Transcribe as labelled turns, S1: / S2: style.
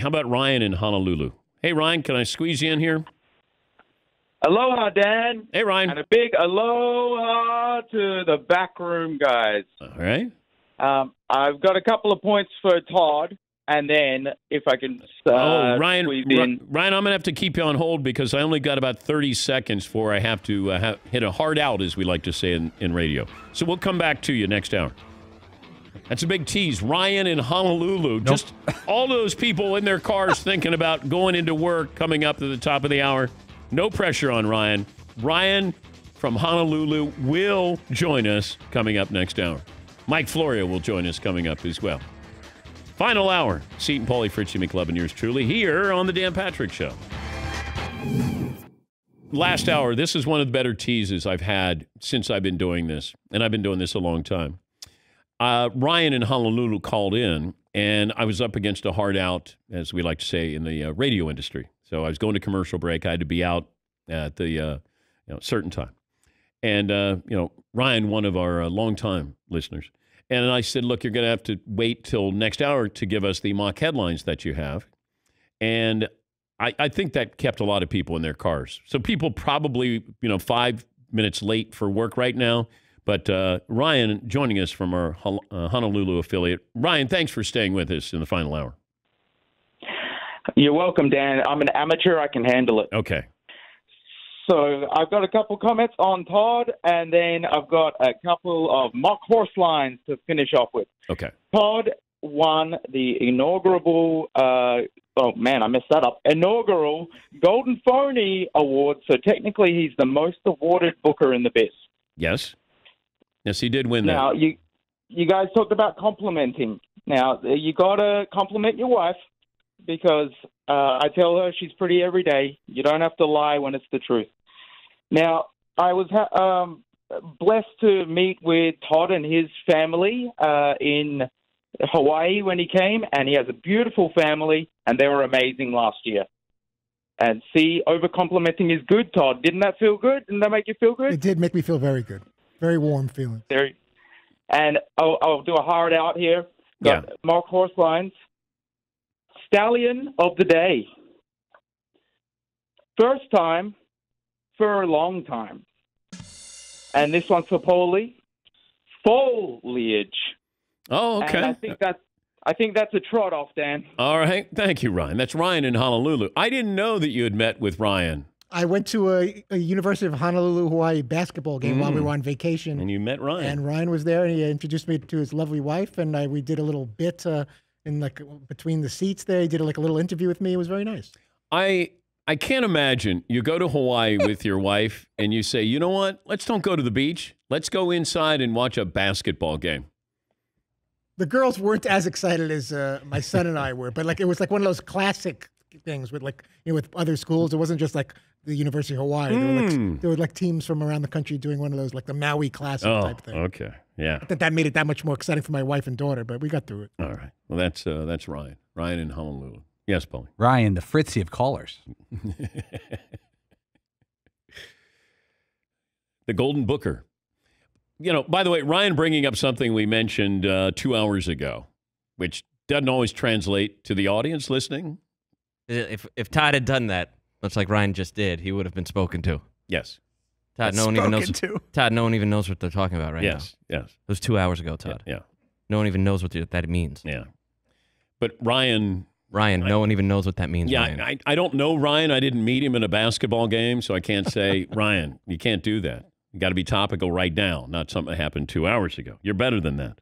S1: How about Ryan in Honolulu? Hey, Ryan, can I squeeze you in here?
S2: Aloha, Dan.
S1: Hey, Ryan.
S2: And a big aloha to the backroom guys.
S1: All right.
S2: I've got a couple of points for Todd, and then if I can
S1: Ryan,
S2: squeeze in.
S1: Ryan, I'm going to have to keep you on hold because I only got about 30 seconds before I have to hit a hard out, as we like to say in radio. So we'll come back to you next hour. That's a big tease. Ryan in Honolulu. Nope. Just all those people in their cars thinking about going into work coming up to the top of the hour. No pressure on Ryan. Ryan from Honolulu will join us coming up next hour. Mike Florio will join us coming up as well. Final hour. Seton Paulie, Fritzy McLovin, yours truly, here on The Dan Patrick Show. Last hour, this is one of the better teases I've had since I've been doing this, and I've been doing this a long time. Ryan in Honolulu called in, and I was up against a hard out, as we like to say, in the radio industry. So I was going to commercial break. I had to be out at the certain time. And, Ryan, one of our longtime listeners. And I said, look, you're going to have to wait till next hour to give us the mock headlines that you have. And I think that kept a lot of people in their cars. So people probably, 5 minutes late for work right now. But Ryan joining us from our Honolulu affiliate. Ryan, thanks for staying with us in the final hour.
S2: You're welcome, Dan. I'm an amateur. I can handle it.
S1: Okay.
S2: So I've got a couple comments on Todd, and then I've got a couple of mock horse lines to finish off with.
S1: Okay.
S2: Todd won the inaugural, I messed that up, inaugural Golden Phony Award, so technically he's the most awarded booker in the biz.
S1: Yes. Yes, he did win that.
S2: Now, you guys talked about complimenting. Now, you got to compliment your wife because I tell her she's pretty every day. You don't have to lie when it's the truth. Now, I was blessed to meet with Todd and his family in Hawaii when he came, and he has a beautiful family, and they were amazing last year. And see, over-complimenting is good, Todd. Didn't that feel good? Didn't that make you feel good?
S3: It did make me feel very good. Very warm feeling.
S2: And I'll do a hard out here. Got Mark Horse lines. Stallion of the day. First time for a long time. And this one's for Paulie. Foliage.
S1: Oh, okay.
S2: And I think that's a trot off, Dan.
S1: All right. Thank you, Ryan. That's Ryan in Honolulu. I didn't know that you had met with Ryan.
S3: I went to a University of Honolulu, Hawaii basketball game while we were on vacation.
S1: And you met Ryan.
S3: And Ryan was there, and he introduced me to his lovely wife, and we did a little bit in between the seats there. He did a little interview with me. It was very nice.
S1: I can't imagine you go to Hawaii with your wife and you say, you know what? Let's don't go to the beach. Let's go inside and watch a basketball game.
S3: The girls weren't as excited as my son and I were, but it was one of those classic things with with other schools. It wasn't just the University of Hawaii. There were teams from around the country doing one of those the Maui Classic type thing.
S1: Okay, yeah.
S3: I think that made it that much more exciting for my wife and daughter, but we got through it.
S1: All right. Well, that's Ryan. Ryan in Honolulu. Yes, Paulie.
S4: Ryan, the Fritzy of callers.
S1: The Golden Booker. By the way, Ryan bringing up something we mentioned 2 hours ago, which doesn't always translate to the audience listening.
S5: If Todd had done that, much like Ryan just did, he would have been spoken to.
S1: Yes.
S5: Todd, no one even knows. Todd, no one even knows what they're talking about right now.
S1: Yes.
S5: It was 2 hours ago, Todd.
S1: Yeah.
S5: No one even knows what that means.
S1: Yeah. But Ryan,
S5: no one even knows what that means.
S1: Yeah,
S5: Ryan.
S1: I don't know Ryan. I didn't meet him in a basketball game, so I can't say, Ryan, you can't do that. You got to be topical right now, not something that happened 2 hours ago. You're better than that.